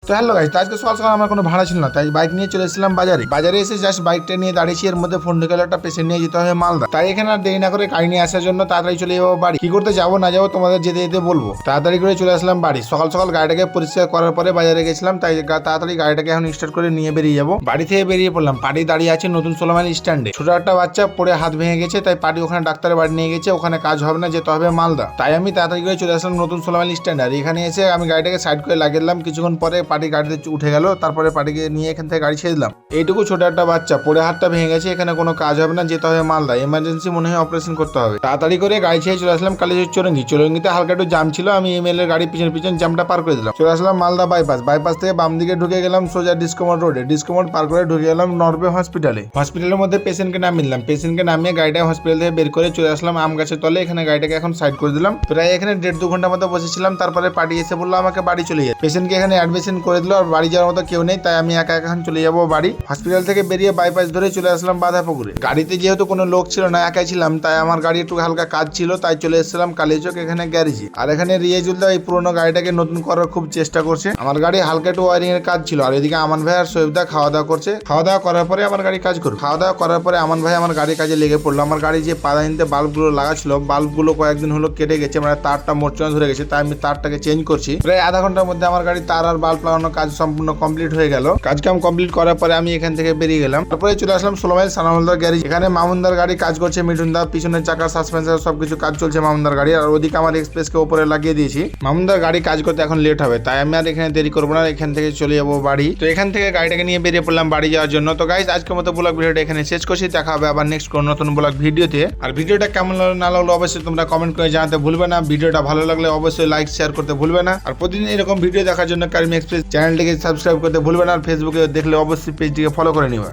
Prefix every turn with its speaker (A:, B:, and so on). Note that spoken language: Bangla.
A: তো হ্যালো গাইস, তো আজকে সকাল সকাল আমার কোনো ভাড়া ছিল না, তাই বাইক নিয়ে চলে এসেছিলাম বাজারে এসে জাস্ট বাইকটা নিয়ে দাঁড়িয়েছি। এর মধ্যে ফোন ঢুকে একটা পেশেন্ট নিয়ে যেতে হবে মালদা, তাই এখানে আর দেরি না করে গাড়ি নিয়ে আসার জন্য তাড়াতাড়ি চলে যাবো বাড়ি। কি করতে যাবো না যাবো তোমাদের যেতে যেতে বলবো। তাড়াতাড়ি করে চলে আসলাম বাড়ি। সকাল সকাল গাড়িটাকে পরিষ্কার করার পরে বাজারে গেছিলাম, তাই তাড়াতাড়ি গাড়িটাকে এখন স্টার্ট করে নিয়ে বেরিয়ে যাবো। বাড়ি থেকে বেরিয়ে পড়লাম। পাটি দাঁড়িয়ে আছে নতুন 16 মাইল স্ট্যান্ডে। ছোট একটা বাচ্চা পড়ে হাত ভেঙে গেছে, তাই পাটি ওখানে ডাক্তারের বাড়ি নিয়ে গেছে। ওখানে কাজ হবে না, যেতে হবে মালদা। তাই আমি তাড়াতাড়ি করে চলে আসলাম নতুন 16 মাইল স্ট্যান্ডে। আর এখানে এসে আমি গাড়িটাকে সাইড করে লাগিয়ে দিলাম। কিছুক্ষণ পরে পাটি গাড়িতে উঠে গেল। তারপরে পাটিকে নিয়ে এখান থেকে গাড়ি ছেড়ে দিলাম। এইটুকু ছোট একটা বাচ্চা পড়ে হাতটা ভেঙে গেছে, এখানে কোনো কাজ হবে না, যেতে হবে মালদা। এমার্জেন্সি মনে হয় অপারেশন করতে হবে। তাড়াতাড়ি করে গাড়ি ছেড়ে চলে আসলাম কালীচুর চৌরঙ্গিতে হালকা একটু জাম ছিল। আমি এমএল এর গাড়ি পিছন জামটা পার করে দিলাম। চলে আসলাম মালদা বাইপাস থেকে বাম দিকে ঢুকে গেলাম সোজা ডিসকমোড রোডে। ডিসকমোড পার করে ঢুকে গেলাম নরবে হসপিটালের মধ্যে পেশেন্টকে নামিয়ে দিলাম। পেশেন্টকে নামিয়ে গাড়িটা হসপিটাল থেকে বের করে চলে আসলাম আম গাছের তলে। এখানে গাড়িটাকে এখন সাইড করে দিলাম। প্রায় এখানে 1.5-2 ঘন্টার মতো বসেছিলাম। তারপরে পার্টি এসে বললো আমাকে বাড়ি চলে যায়। পেশেন্টকে এখানে অ্যাডমিশন করে দিল। আর বাড়ি যাওয়ার মতো কেউ নেই, তাই আমি একা এখন চলে যাবো বাড়ি। হসপিটাল থেকে বেরিয়ে বাইপাস ধরে চলে আসলাম বাঁধাপুকুরে। গাড়িতে যেহেতু কোনো লোক ছিল না, একাই ছিলাম, তাই আমার গাড়ি একটু হালকা কাজ ছিল, তাই চলে এসেছিলাম কালীচক এখানে গ্যারেজে। আর এখানে রিয়াজুলদা এই পুরোনো গাড়িটাকে নতুন করার খুব চেষ্টা করছে। আমার গাড়ি হালকা একটু ওয়ারিং এর কাজ ছিল। আর এদিকে আমান ভাই আর সোহেবদা খাওয়া দাওয়া করছে। খাওয়া দাওয়া করার পরে আমার গাড়ি কাজ করবে। খাওয়া দাওয়া করার পরে আমান ভাই আমার গাড়ির কাজে লেগে পড়লো। আমার গাড়ি যে পাদানিতে বাল্বগুলো লাগা ছিল, বাল্বগুলো কয়েকদিন হলো কেটে গেছে, মানে তারটা মোচড়া ধরে গেছে, তাই আমি তারটাকে চেঞ্জ করছি। প্রায় আধা ঘন্টার মধ্যে আমার গাড়ি তার আর বাল্ব লাগানোর কাজ সম্পূর্ণ কমপ্লিট হয়ে গেল। কাজ কাম কমপ্লিট করার পরে আমি এখান থেকে বেরিয়ে গেলাম। তারপরে চলে আসলাম 16 মাইল সানামলদার গ্যারেজ। এখানে মামুনদার গাড়ি কাজ করছে, মিঠুনদা পিছনের চাকার সাসপেন্সার সবকিছু কাজ চলছে মামুনদার গাড়ি। আর ওদিকে আমার এক্সপ্রেসকে উপরে লাগিয়ে দিয়েছি। মামুনদার গাড়ি কাজ করতে এখন লেট হবে, তাই আমি আর এখানে দেরি করবো না, এখান থেকে চলে যাবো বাড়ি। তো এখান থেকে গাড়িটাকে নিয়ে বেরিয়ে পড়লাম বাড়ি যাওয়ার জন্য। তো গাইজ আজকের মতো ব্লগ ভিডিওটা এখানে শেষ করছি। দেখা হবে আবার নেক্সট কোন নতুন ব্লগ ভিডিওতে। আর ভিডিওটা কেমন লাগলো না লাগলো অবশ্যই তোমরা কমেন্ট করে জানাতে ভুলবে না। ভিডিওটা ভালো লাগলে অবশ্যই লাইক শেয়ার করতে ভুলবে না। আর প্রতিদিন এরকম ভিডিও দেখার জন্য কারিম এক্সপ্রেস চ্যানেলটিকে সাবস্ক্রাইব করতে ভুলবে না। আর ফেসবুকে দেখলে অবশ্যই পেজটিকে ফলো করে নিবা।